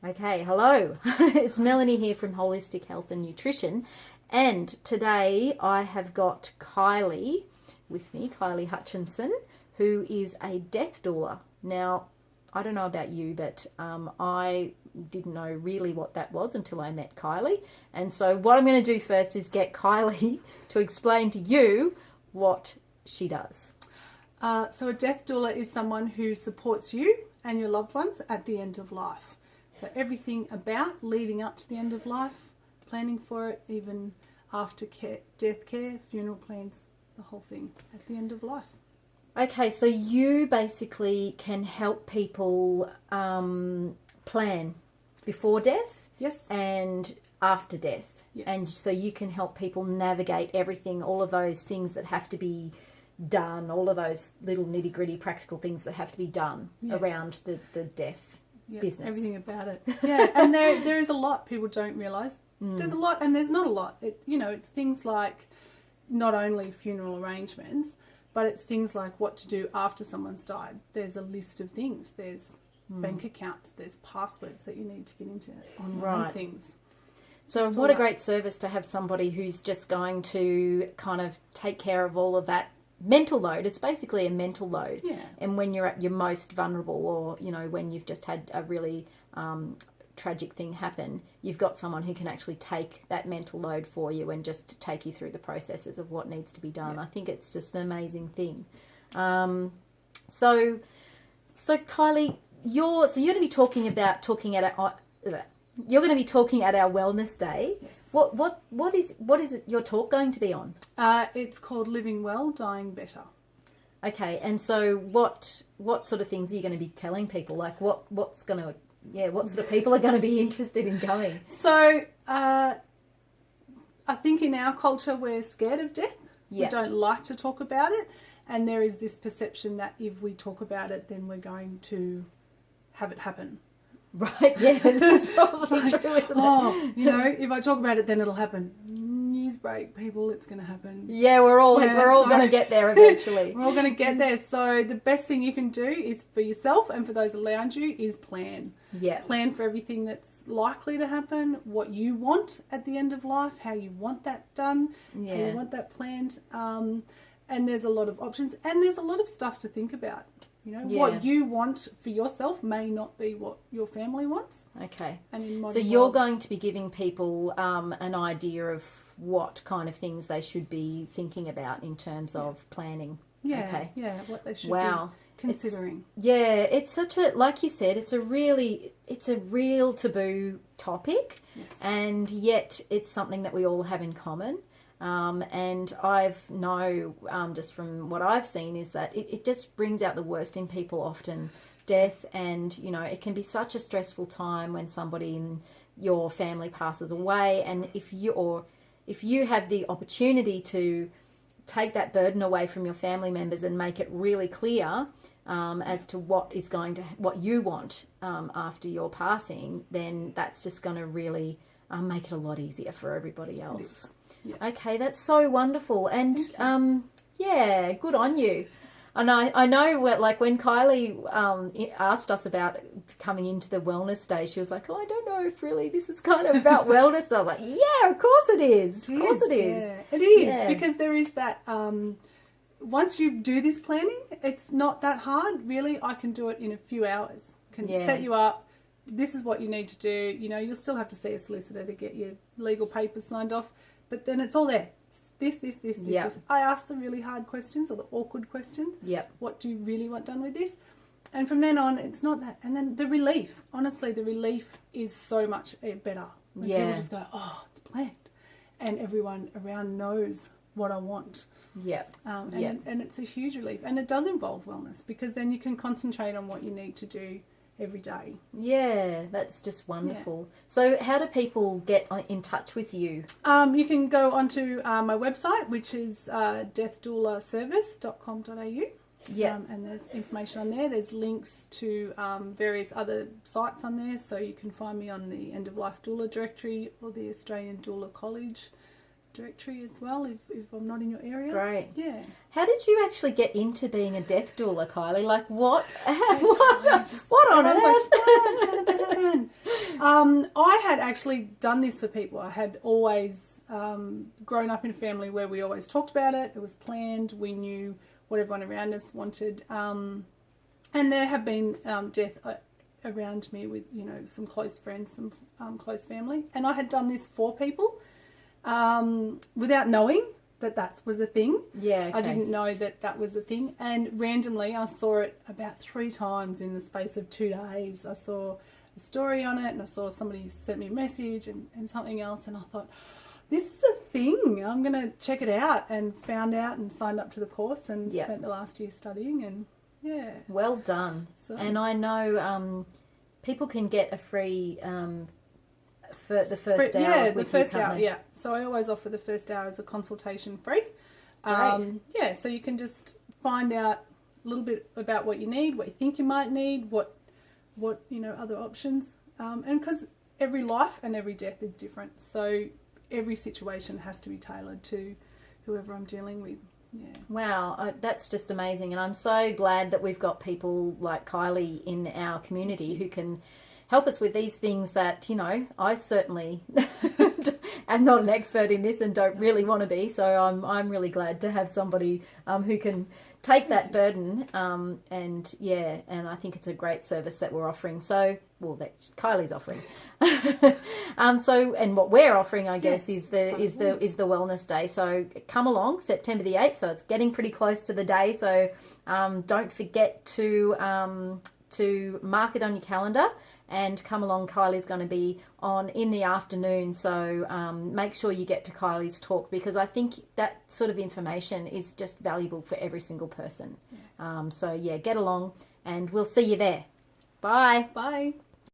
Okay, hello. It's Melanie here from Holistic Health and Nutrition. And today I have got Kylie with me, Kylie Hutchinson, who is a death doula. Now, I don't know about you, but I didn't know really what that was until I met Kylie. And so what I'm going to do first is get Kylie to explain to you what she does. So a death doula is someone who supports you and your loved ones at the end of life. So everything about leading up to the end of life, planning for it, even after care, death care, funeral plans, the whole thing at the end of life. Okay, so you basically can help people plan before death, Yes. and after death. Yes. And so you can help people navigate everything, all of those things that have to be done, all of those little nitty-gritty practical things that have to be done Yes. around the death business. Everything about it. Yeah, and there is a lot people don't realise. There's a lot and there's not a lot. It's things like not only funeral arrangements, but it's things like what to do after someone's died. There's a list of things. There's bank accounts. There's passwords that you need to get into online things. So Just what a all that. great service to have somebody who's just going to kind of take care of all of that mental load. It's basically a mental load. Yeah. And when you're at your most vulnerable, or, when you've just had a really tragic thing happen, you've got someone who can actually take that mental load for you and just take you through the processes of what needs to be done. Yeah. I think it's just an amazing thing. So Kylie, you're going to be talking at our wellness day. Yes. What is your talk going to be on? It's called Living Well, Dying Better. Okay, and so what sort of things are you going to be telling people? Like what sort of people are going to be interested in going? So I think in our culture we're scared of death. Yeah. We don't like to talk about it, and there is this perception that if we talk about it, then we're going to have it happen. Right, yeah, that's probably true, isn't it? If I talk about it, then it'll happen. News break, people, it's going to happen. Yeah, we're all going to get there eventually. We're all going to get there. So the best thing you can do is for yourself and for those around you is plan. Yeah. Plan for everything that's likely to happen, what you want at the end of life, how you want that done, how you want that planned. And there's a lot of options, and there's a lot of stuff to think about. What you want for yourself may not be what your family wants. Okay. And in modern So you're world, going to be giving people an idea of what kind of things they should be thinking about in terms of planning. Okay. what they should Wow. be considering. It's such a, like you said, it's a real taboo topic, and yet it's something that we all have in common. And just from what I've seen is that it just brings out the worst in people often, death, and it can be such a stressful time when somebody in your family passes away, and if you have the opportunity to take that burden away from your family members and make it really clear as to what you want after your passing, then that's just going to really make it a lot easier for everybody else. Yeah. Okay, that's so wonderful, and good on you. And I know like when Kylie asked us about coming into the wellness day, she was like, "Oh, I don't know if really this is kind of about wellness." And I was like, "Yeah, of course it is. Of course it is. Yeah, it is because there is that. Once you do this planning, it's not that hard. Really, I can do it in a few hours. Can set you up. This is what you need to do. You'll still have to see a solicitor to get your legal papers signed off. But then it's all there. It's this. I ask the really hard questions or the awkward questions. Yep. What do you really want done with this? And from then on, it's not that. And then the relief. Honestly, the relief is so much better. When people just go, oh, it's planned. And everyone around knows what I want. Yep. And it's a huge relief. And it does involve wellness because then you can concentrate on what you need to do every day. Yeah, that's just wonderful. So how do people get in touch with you? You can go onto my website, which is deathdoulaservice.com.au. Yeah. And there's information on there. There's links to various other sites on there. So you can find me on the End of Life Doula directory or the Australian Doula College directory as well, if I'm not in your area. Great. Yeah. How did you actually get into being a death doula, Kylie? Like what on earth? I had actually done this for people. I had always grown up in a family where we always talked about it. It was planned. We knew what everyone around us wanted. And there have been death around me with, you know, some close friends, some close family. And I had done this for people without knowing that was a thing. Yeah, okay. I didn't know that was a thing. And randomly I saw it about 3 times in the space of 2 days. I saw a story on it and I saw somebody sent me a message and something else, and I thought, this is a thing. I'm going to check it out, and found out and signed up to the course and spent the last year studying, and yeah. Well done. So, and I know people can get a free for the first hour. Yeah, the first hour, yeah. So I always offer the first hour as a consultation free. Great. Yeah, so you can just find out a little bit about what you need, what you think you might need, what you know, other options. And because every life and every death is different, so every situation has to be tailored to whoever I'm dealing with. Yeah. Wow, that's just amazing. And I'm so glad that we've got people like Kylie in our community who can help us with these things that, you know, I certainly am not an expert in this and don't really want to be. So I'm really glad to have somebody who can take that burden. And I think it's a great service that we're offering. So, well, that Kylie's offering. And what we're offering, I guess, is the Wellness Day. So come along, September the 8th. So it's getting pretty close to the day. So don't forget to mark it on your calendar and come along. Kylie's going to be on in the afternoon, so make sure you get to Kylie's talk, because I think that sort of information is just valuable for every single person. So get along and we'll see you there. Bye. Bye.